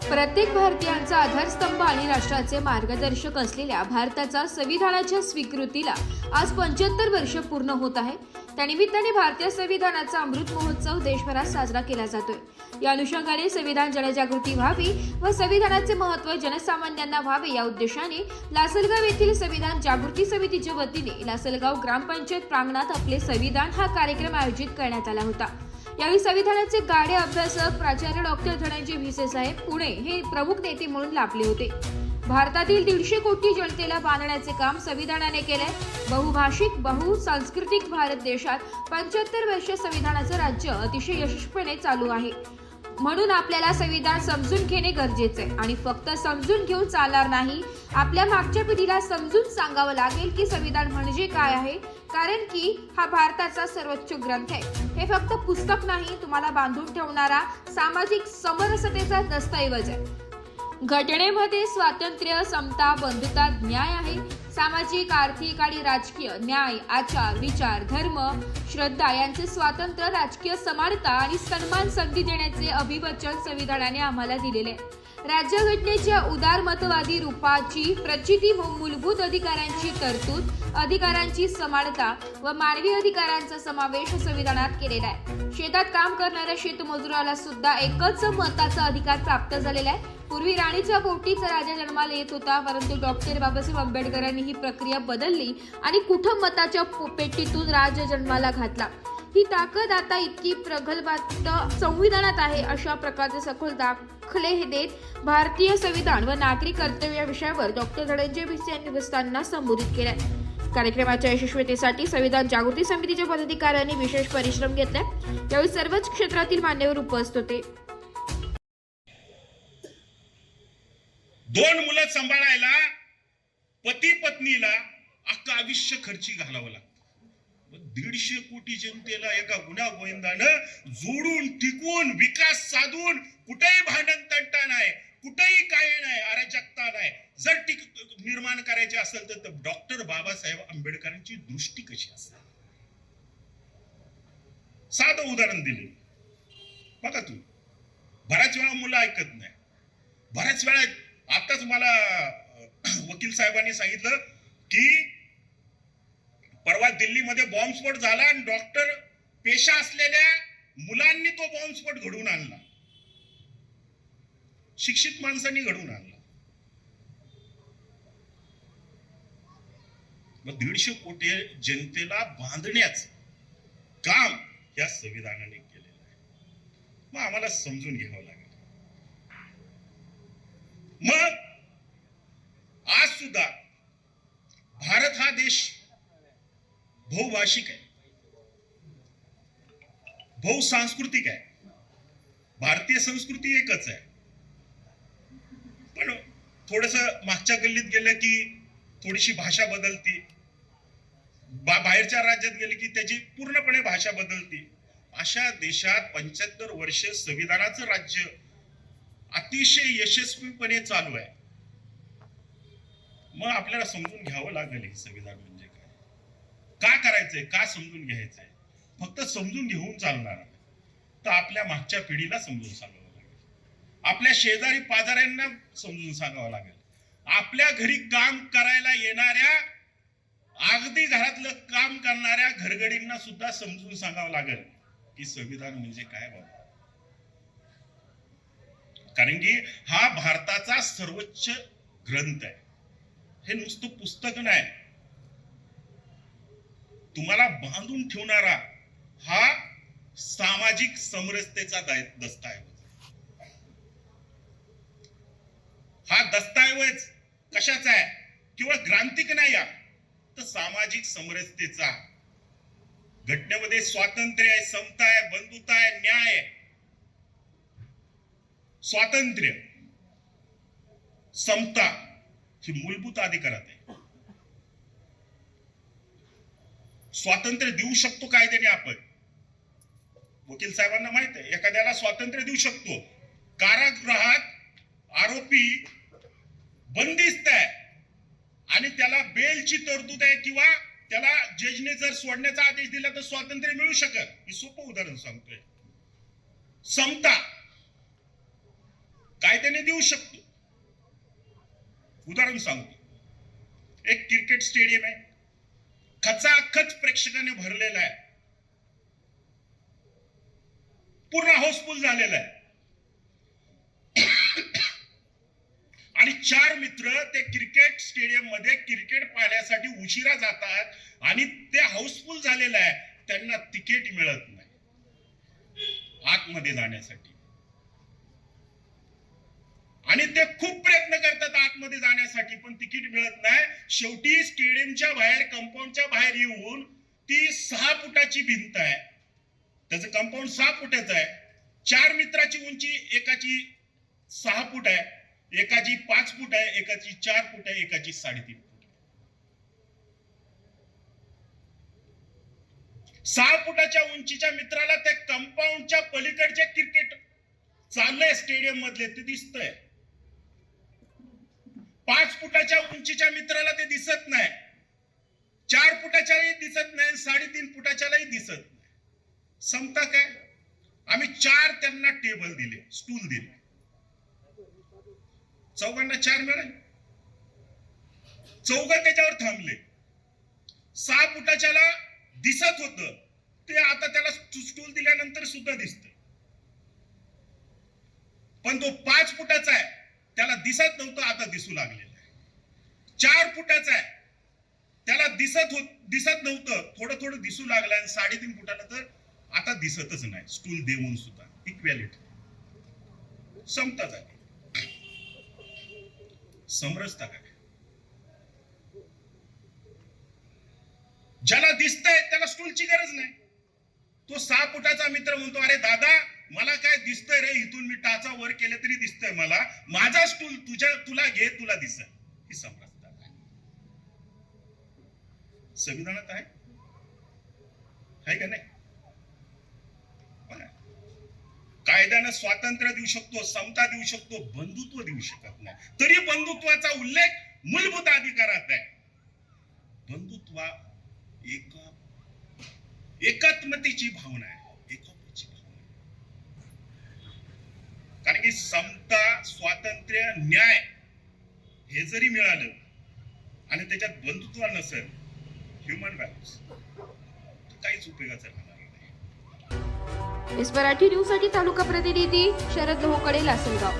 प्रत्येक भारतीयांचा आधारस्तंभ आणि राष्ट्राचे मार्गदर्शक असलेल्या भारताचा संविधानाच्या स्वीकृतीला आज 75 वर्ष पूर्ण होत आहे। त्यानिमित्ताने भारतीय संविधानाचा अमृत महोत्सव देशभरात साजरा केला जातोय। या अनुषंगाने संविधान जनजागृती व्हावी व संविधानाचे महत्त्व जनसामान्यांना व्हावे या उद्देशाने लासलगाव येथील संविधान जागृती समितीच्या वतीने लासलगाव ग्रामपंचायत प्रांगणात आपले संविधान हा कार्यक्रम आयोजित करण्यात आला होता। यावेळी संविधानाचे गाढे अभ्यासक प्राचार्य डॉक्टर धनंजय भिसे साहेब पुणे हे प्रमुख नेते म्हणून लाभले होते। भारतातील 150 कोटी जनतेला बांधण्याचे काम संविधानाने केले। बहुभाषिक बहुसांस्कृतिक भारत देशात 75 वर्ष संविधानाचं राज्य अतिशय यशस्वीपणे चालू आहे। म्हणून आपल्याला संविधान समजून घेणे गरजेचे आहे आणि फक्त समजून घेऊन चालणार नाही, आपल्या मागच्या पिढीला समजून सांगावं लागेल की संविधान म्हणजे काय आहे। कारण की हा भारताचा सर्वोच्च ग्रंथ आहे। हे फक्त पुस्तक नाही, तुम्हाला बांधून ठेवणारा सामाजिक समरसतेचा दस्तऐवज आहे। घटनेमध्ये स्वातंत्र्य, समता, बंधुता, न्याय आहे। सामाजिक, आर्थिक आणि राजकीय न्याय, आचार, विचार, धर्म, श्रद्धा यांचे स्वातंत्र्य, राजकीय समानता आणि सन्मान संधी देण्याचे अभिवचन संविधानाने आम्हाला दिलेले आहे। राज्यघटनेच्या उदारमतवादी रूपाची प्रचिती मूलभूत अधिकारांची तरतूद, अधिकारांची समानता व मानवी अधिकारांचा समावेश संविधानात केलेला आहे। शेतात काम करणाऱ्या शेतमजुराला सुद्धा एकच मताचा अधिकार प्राप्त झालेला आहे। पूर्वी राणीच्या पोटीच राजा जन्माला येत होता, परंतु डॉक्टर बाबासाहेब आंबेडकरांनी ही प्रक्रिया बदलली आणि कुठं मताच्या पेटीतून राज जन्माला घातला। ही ताकद आता इतकी प्रगल्भात संविधानात आहे। अशा प्रकारचे सखोल दाखले देत भारतीय संविधान व नागरिक कर्तव्य या विषयावर डॉक्टर धनंजय भिसे यांनी विस्ताराने संबोधित केले। कार्यक्रमाच्या यशस्वीतेसाठी संविधान जागृती समितीच्या पदाधिकाऱ्यांनी विशेष परिश्रम घेतले। यावेळी सर्वच क्षेत्रातील मान्यवर उपस्थित होते। 2 मुलं सांभाळायला पती पत्नीला अख्खं आयुष्य खर्ची घालावं लागतं। 150 कोटी जनतेला एका गुन्हा गोविंदानं जोडून टिकवून विकास साधून कुठेही भांडण तंटा नाही, कुठेही काय नाही, अराजकता नाही जर निर्माण करायचे असेल तर डॉक्टर बाबासाहेब आंबेडकरांची दृष्टी कशी असेल। साधं उदाहरण दिले बघा, तू बऱ्याच वेळा मुलं ऐकत नाही। बऱ्याच वेळा आताच मला वकील साहेबांनी सांगितलं की परवा दिल्लीमध्ये बॉम्बस्फोट झाला आणि डॉक्टर पेशा असलेल्या मुलांनी तो बॉम्बस्फोट घडवून आणला, शिक्षित माणसांनी घडवून आणला। मग 150 कोटी जनतेला बांधण्याचं काम या संविधानाने केलेलं आहे। मग आम्हाला समजून घ्यावं लागेल। मग आज सुद्धा भारत हा देश बहुभाषिक आहे, बहुसांस्कृतिक आहे। भारतीय संस्कृती एकच आहे, पण थोडस मागच्या गल्लीत गेलं की थोडीशी भाषा बदलती, बाहेरच्या राज्यात गेले की त्याची पूर्णपणे भाषा बदलती। अशा देशात 75 वर्ष संविधानाचं राज्य अतिशय यशस्वीपणे चालू आहे। मग आपल्याला समजून घ्यावं लागेल हे संविधान म्हणजे काय, का करायचंय, का समजून घ्यायचंय। फक्त समजून घेऊन चालणार तर आपल्या मागच्या पिढीला समजून सांगावं लागेल, आपल्या शेजारी पाजाऱ्यांना समजून सांगावं लागेल, आपल्या घरी काम करायला येणाऱ्या अगदी घरातलं काम करणाऱ्या घरगडींना सुद्धा समजून सांगावं लागेल की संविधान म्हणजे काय बाबा। कारण की हा भारताचा सर्वोच्च ग्रंथ आहे। हे नुसतं पुस्तक नाही, तुम्हाला बांधून ठेवणारा हा सामाजिक समरसतेचा दस्तऐवज। हा दस्तऐवज कशाचा आहे? केवळ ग्रांथिक नाही तर सामाजिक समरसतेचा। घटनेमध्ये स्वातंत्र्य आहे, समता आहे, बंधुता आहे, न्याय आहे। स्वातंत्र्य, समता ही मूलभूत अधिकारात आहे। स्वातंत्र्य देऊ शकतो कायद्याने आपण, वकील साहेबांना माहित आहे, एखाद्याला स्वातंत्र्य देऊ शकतो। कारागृहात आरोपी बंदिस्त आहे आणि त्याला बेलची तरतूद आहे किंवा त्याला जजने जर सोडण्याचा आदेश दिला तर स्वातंत्र्य मिळू शकत। मी सोपं उदाहरण सांगतोय। समता कायद्याने देऊ शकतो. उदाहरण सांगतो, एक क्रिकेट स्टेडियम आहे, खचाखच प्रेक्षकाने भरलेला आहे, पूर्ण हाऊसफुल झालेला आहे, आणि 4 मित्र ते क्रिकेट स्टेडियम मध्ये क्रिकेट पाहण्यासाठी उशिरा जातात आणि ते हाऊसफुल झालेलं आहे, त्यांना तिकीट मिळत नाही आतमध्ये जाण्यासाठी, आणि ते खूप प्रयत्न करतात आतमध्ये जाण्यासाठी पण तिकीट मिळत नाही. शेवटी स्टेडियमच्या बाहेर, कंपाऊंडच्या बाहेर येऊन ती 6 फुटाची भिंत आहे, त्याचं कंपाऊंड 6 फुटाचं आहे, 4 मित्राची उंची, एकाची 6 फूट आहे, एकाची 5 फूट आहे, एकाची 4 फूट आहे, एकाची 3.5 फूट. 6 फुटाच्या उंचीच्या मित्राला त्या कंपाऊंडच्या पलीकडचे क्रिकेट चाललंय स्टेडियम मधले ते दिसतंय. 5 फुटाच्या उंचीच्या मित्राला ते दिसत नाही, 4 फुटाच्याही दिसत नाही, 3.5 फुटाच्यालाही दिसत नाही. समता काय? आम्ही 4 त्यांना टेबल दिले, स्टूल दिले, चौघांना 4 मिळाले, चौघं त्याच्यावर थांबले. 6 फुटाच्याला दिसत होत ते आता त्याला स्टूल दिल्यानंतर सुद्धा दिसत, पण तो 5 फुटाचा आहे त्याला दिसत नव्हतं, आता दिसू लागलेलं आहे. 4 फुटाचा आहे त्याला दिसत नव्हतं, थोडं थोडं दिसू लागलं, आणि 3.5 फुटाला तर आता दिसतच नाही, स्टूल देऊन सुद्धा. इक्वॅलिटी, समता झाली. समरसता काय? ज्याला दिसतंय त्याला स्टूलची गरज नाही. तो 6 फुटाचा मित्र म्हणतो, अरे दादा मला काय दिसतंय रे, इथून मी टाचा वर केले तरी दिसतंय मला, माझा स्टूल तुला घे, तुला दिसत. ही समरसता आहे. संविधानात आहे का नाही? कायद्यानं स्वातंत्र्य देऊ शकतो, समता देऊ शकतो, बंधुत्व देऊ शकत नाही. तरी बंधुत्वाचा उल्लेख मूलभूत अधिकारात आहे. बंधुत्व एकात्मतेची भावना आहे, एकोप्याची भावना आहे. कारण की समता, स्वातंत्र्य, न्याय हे जरी मिळालं आणि त्याच्यात बंधुत्व नसेल, ह्युमन व्हॅल्यूज, काहीच उपयोगाचं राहणार नाही. इस मराठी न्यूज साठी तालुका प्रतिनिधी शरद लोहकडे, लासलगाव.